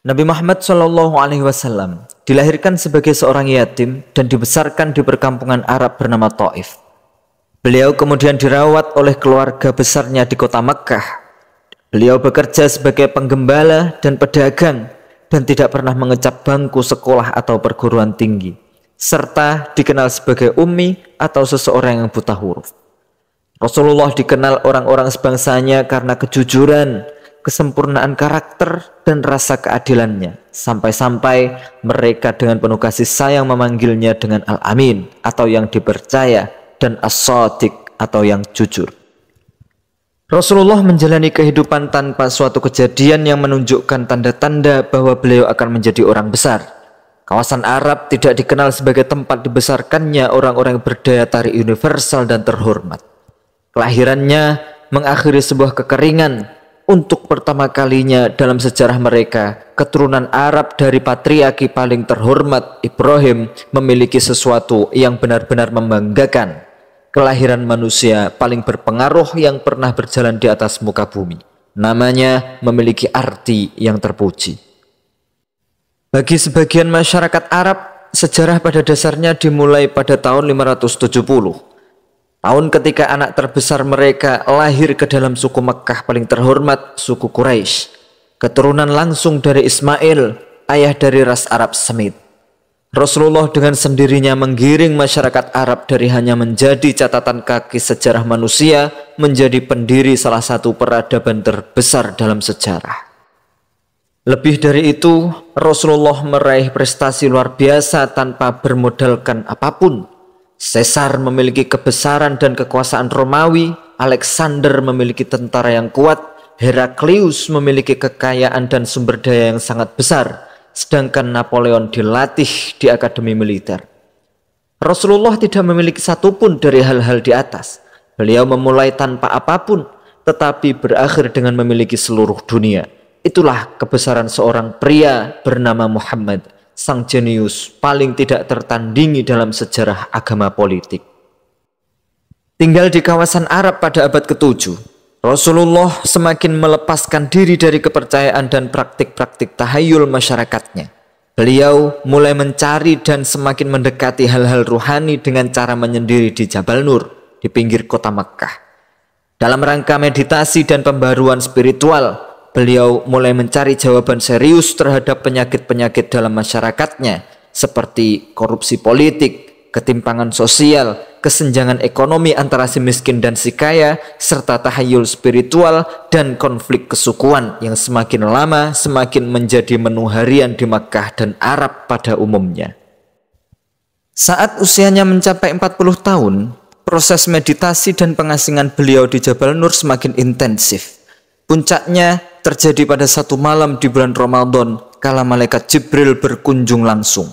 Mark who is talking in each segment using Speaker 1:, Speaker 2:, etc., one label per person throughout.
Speaker 1: Nabi Muhammad SAW dilahirkan sebagai seorang yatim dan dibesarkan di perkampungan Arab bernama Taif. Beliau kemudian dirawat oleh keluarga besarnya di kota Mekkah. Beliau bekerja sebagai penggembala dan pedagang dan tidak pernah mengecap bangku sekolah atau perguruan tinggi, serta dikenal sebagai ummi atau seseorang yang buta huruf. Rasulullah dikenal orang-orang sebangsanya karena kejujuran, kesempurnaan karakter, dan rasa keadilannya, sampai-sampai mereka dengan penuh kasih sayang memanggilnya dengan Al-Amin atau yang dipercaya, dan As-Shadiq atau yang jujur. Rasulullah menjalani kehidupan tanpa suatu kejadian yang menunjukkan tanda-tanda bahwa beliau akan menjadi orang besar. Kawasan Arab tidak dikenal sebagai tempat dibesarkannya orang-orang berdaya tarik universal dan terhormat. Kelahirannya mengakhiri sebuah kekeringan. Untuk pertama kalinya dalam sejarah mereka, keturunan Arab dari patriarki paling terhormat Ibrahim memiliki sesuatu yang benar-benar membanggakan. Kelahiran manusia paling berpengaruh yang pernah berjalan di atas muka bumi. Namanya memiliki arti yang terpuji. Bagi sebagian masyarakat Arab, sejarah pada dasarnya dimulai pada tahun 570. Tahun ketika anak terbesar mereka lahir ke dalam suku Mekkah paling terhormat, suku Quraisy, keturunan langsung dari Ismail, ayah dari ras Arab Semit. Rasulullah dengan sendirinya menggiring masyarakat Arab dari hanya menjadi catatan kaki sejarah manusia menjadi pendiri salah satu peradaban terbesar dalam sejarah. Lebih dari itu, Rasulullah meraih prestasi luar biasa tanpa bermodalkan apapun. Caesar memiliki kebesaran dan kekuasaan Romawi, Alexander memiliki tentara yang kuat, Heraklius memiliki kekayaan dan sumber daya yang sangat besar, sedangkan Napoleon dilatih di akademi militer. Rasulullah tidak memiliki satupun dari hal-hal di atas. Beliau memulai tanpa apapun, tetapi berakhir dengan memiliki seluruh dunia. Itulah kebesaran seorang pria bernama Muhammad, sang jenius paling tidak tertandingi dalam sejarah agama politik. Tinggal di kawasan Arab pada abad ke-7, Rasulullah semakin melepaskan diri dari kepercayaan dan praktik-praktik tahayul masyarakatnya. Beliau mulai mencari dan semakin mendekati hal-hal ruhani dengan cara menyendiri di Jabal Nur, di pinggir kota Mekkah. Dalam rangka meditasi dan pembaruan spiritual, beliau mulai mencari jawaban serius terhadap penyakit-penyakit dalam masyarakatnya, seperti korupsi politik, ketimpangan sosial, kesenjangan ekonomi antara si miskin dan si kaya, serta tahayul spiritual dan konflik kesukuan yang semakin lama semakin menjadi menu harian di Makkah dan Arab pada umumnya. Saat usianya mencapai 40 tahun, proses meditasi dan pengasingan beliau di Jabal Nur semakin intensif. Puncaknya terjadi pada satu malam di bulan Ramadan kala malaikat Jibril berkunjung langsung.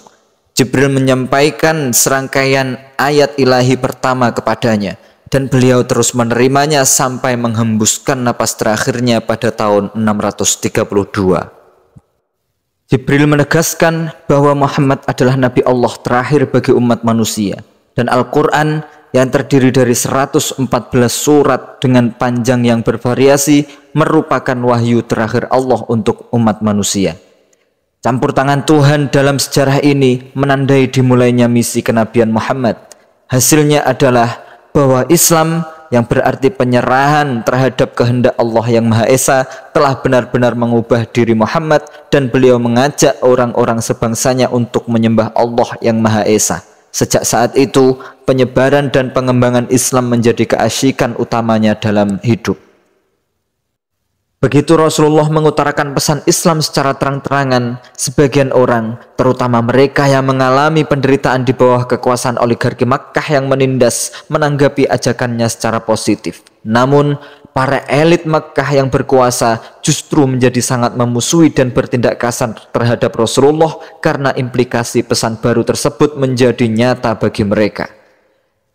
Speaker 1: Jibril menyampaikan serangkaian ayat ilahi pertama kepadanya dan beliau terus menerimanya sampai menghembuskan napas terakhirnya pada tahun 632. Jibril menegaskan bahwa Muhammad adalah Nabi Allah terakhir bagi umat manusia, dan Al-Quran yang terdiri dari 114 surat dengan panjang yang bervariasi merupakan wahyu terakhir Allah untuk umat manusia. Campur tangan Tuhan dalam sejarah ini menandai dimulainya misi kenabian Muhammad. Hasilnya adalah bahwa Islam yang berarti penyerahan terhadap kehendak Allah yang Maha Esa telah benar-benar mengubah diri Muhammad, dan beliau mengajak orang-orang sebangsanya untuk menyembah Allah yang Maha Esa. Sejak saat itu, penyebaran dan pengembangan Islam menjadi keasyikan utamanya dalam hidup. Begitu Rasulullah mengutarakan pesan Islam secara terang-terangan, sebagian orang, terutama mereka yang mengalami penderitaan di bawah kekuasaan oligarki Makkah yang menindas, menanggapi ajakannya secara positif. Namun, para elit Makkah yang berkuasa justru menjadi sangat memusuhi dan bertindak kasar terhadap Rasulullah karena implikasi pesan baru tersebut menjadi nyata bagi mereka.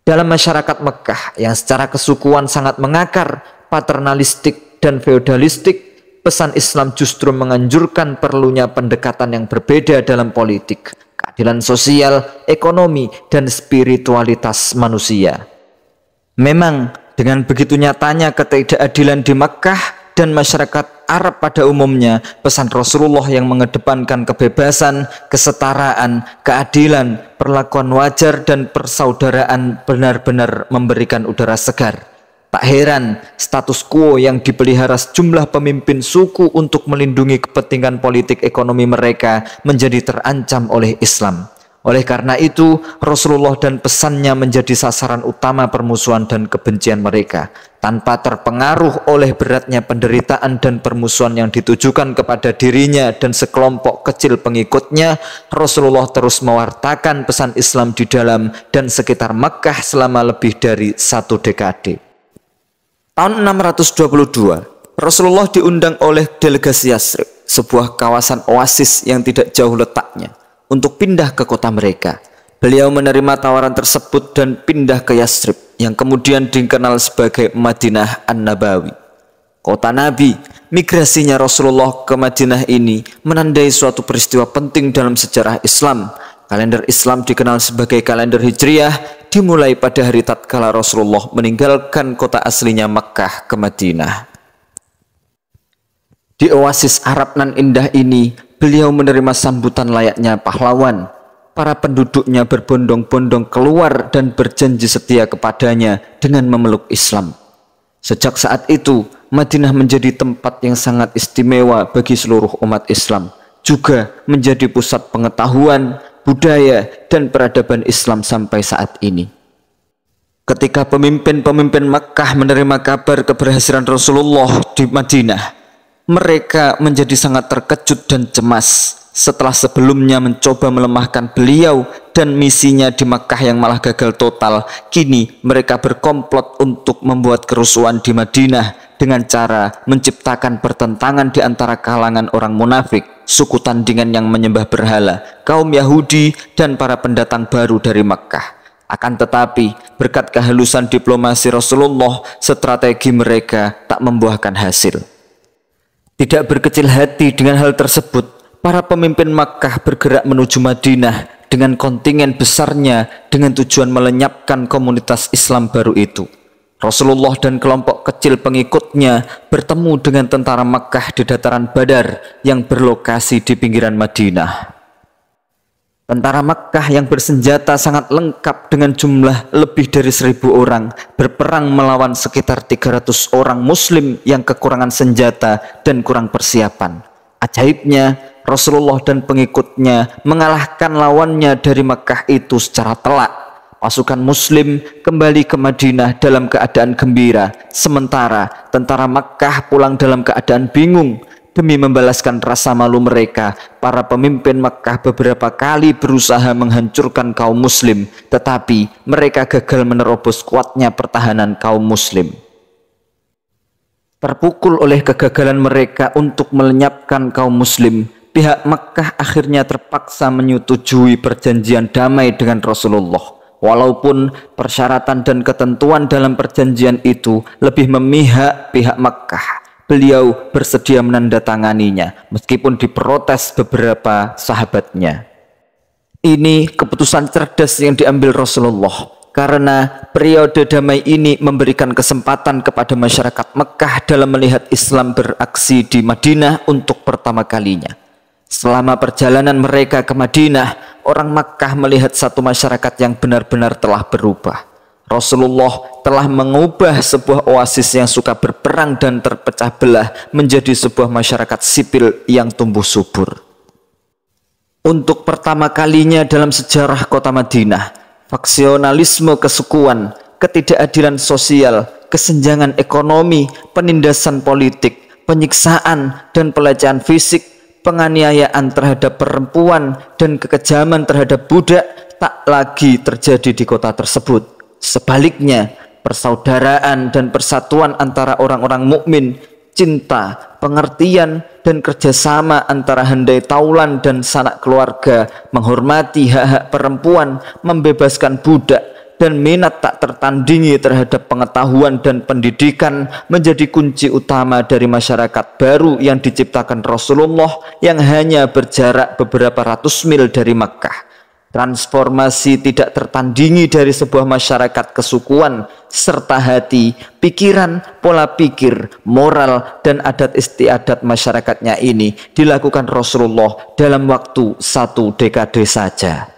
Speaker 1: Dalam masyarakat Makkah yang secara kesukuan sangat mengakar, paternalistik, dan feodalistik, pesan Islam justru menganjurkan perlunya pendekatan yang berbeda dalam politik, keadilan sosial, ekonomi, dan spiritualitas manusia. Memang dengan begitu nyatanya ketidakadilan di Makkah, dan masyarakat Arab pada umumnya, pesan Rasulullah yang mengedepankan kebebasan, kesetaraan, keadilan, perlakuan wajar dan persaudaraan benar-benar memberikan udara segar. Tak heran status quo yang dipelihara sejumlah pemimpin suku untuk melindungi kepentingan politik ekonomi mereka menjadi terancam oleh Islam. Oleh karena itu, Rasulullah dan pesannya menjadi sasaran utama permusuhan dan kebencian mereka. Tanpa terpengaruh oleh beratnya penderitaan dan permusuhan yang ditujukan kepada dirinya dan sekelompok kecil pengikutnya, Rasulullah terus mewartakan pesan Islam di dalam dan sekitar Mekkah selama lebih dari 1 dekade. Tahun 622, Rasulullah diundang oleh delegasi Yasrib, sebuah kawasan oasis yang tidak jauh letaknya, untuk pindah ke kota mereka. Beliau menerima tawaran tersebut dan pindah ke Yasrib, yang kemudian dikenal sebagai Madinah An-Nabawi. Kota Nabi, migrasinya Rasulullah ke Madinah ini menandai suatu peristiwa penting dalam sejarah Islam. Kalender Islam dikenal sebagai kalender Hijriyah, dimulai pada hari tatkala Rasulullah meninggalkan kota aslinya Mekkah ke Madinah. Di oasis Arab nan indah ini, beliau menerima sambutan layaknya pahlawan. Para penduduknya berbondong-bondong keluar dan berjanji setia kepadanya dengan memeluk Islam. Sejak saat itu, Madinah menjadi tempat yang sangat istimewa bagi seluruh umat Islam, juga menjadi pusat pengetahuan, budaya, dan peradaban Islam sampai saat ini. Ketika pemimpin-pemimpin Mekkah menerima kabar keberhasilan Rasulullah di Madinah, mereka menjadi sangat terkejut dan cemas setelah sebelumnya mencoba melemahkan beliau dan misinya di Mekkah yang malah gagal total. Kini mereka berkomplot untuk membuat kerusuhan di Madinah dengan cara menciptakan pertentangan di antara kalangan orang munafik, suku tandingan yang menyembah berhala, kaum Yahudi, dan para pendatang baru dari Mekkah. Akan tetapi, berkat kehalusan diplomasi Rasulullah, strategi mereka tak membuahkan hasil. Tidak berkecil hati dengan hal tersebut, para pemimpin Mekkah bergerak menuju Madinah dengan kontingen besarnya dengan tujuan melenyapkan komunitas Islam baru itu. Rasulullah dan kelompok kecil pengikutnya bertemu dengan tentara Mekkah di dataran Badar yang berlokasi di pinggiran Madinah. Tentara Mekkah yang bersenjata sangat lengkap dengan jumlah lebih dari 1.000 orang berperang melawan sekitar 300 orang Muslim yang kekurangan senjata dan kurang persiapan. Ajaibnya, Rasulullah dan pengikutnya mengalahkan lawannya dari Mekkah itu secara telak. Pasukan Muslim kembali ke Madinah dalam keadaan gembira, sementara tentara Mekkah pulang dalam keadaan bingung. Demi membalaskan rasa malu mereka, para pemimpin Mekkah beberapa kali berusaha menghancurkan kaum Muslim, tetapi mereka gagal menerobos kuatnya pertahanan kaum Muslim. Terpukul oleh kegagalan mereka untuk melenyapkan kaum Muslim, pihak Mekkah akhirnya terpaksa menyetujui perjanjian damai dengan Rasulullah. Walaupun persyaratan dan ketentuan dalam perjanjian itu lebih memihak pihak Mekkah, beliau bersedia menandatanganinya meskipun diprotes beberapa sahabatnya. Ini keputusan cerdas yang diambil Rasulullah, karena periode damai ini memberikan kesempatan kepada masyarakat Mekkah dalam melihat Islam beraksi di Madinah untuk pertama kalinya. Selama perjalanan mereka ke Madinah, orang Mekkah melihat satu masyarakat yang benar-benar telah berubah. Rasulullah telah mengubah sebuah oasis yang suka berperang dan terpecah belah menjadi sebuah masyarakat sipil yang tumbuh subur. Untuk pertama kalinya dalam sejarah kota Madinah, faksionalisme kesukuan, ketidakadilan sosial, kesenjangan ekonomi, penindasan politik, penyiksaan dan pelecehan fisik, penganiayaan terhadap perempuan dan kekejaman terhadap budak tak lagi terjadi di kota tersebut. Sebaliknya, persaudaraan dan persatuan antara orang-orang mukmin, cinta, pengertian, dan kerjasama antara handai taulan dan sanak keluarga, menghormati hak-hak perempuan, membebaskan budak, dan minat tak tertandingi terhadap pengetahuan dan pendidikan menjadi kunci utama dari masyarakat baru yang diciptakan Rasulullah yang hanya berjarak beberapa ratus mil dari Mekkah. Transformasi tidak tertandingi dari sebuah masyarakat kesukuan, serta hati, pikiran, pola pikir, moral, dan adat istiadat masyarakatnya ini dilakukan Rasulullah dalam waktu 1 dekade saja.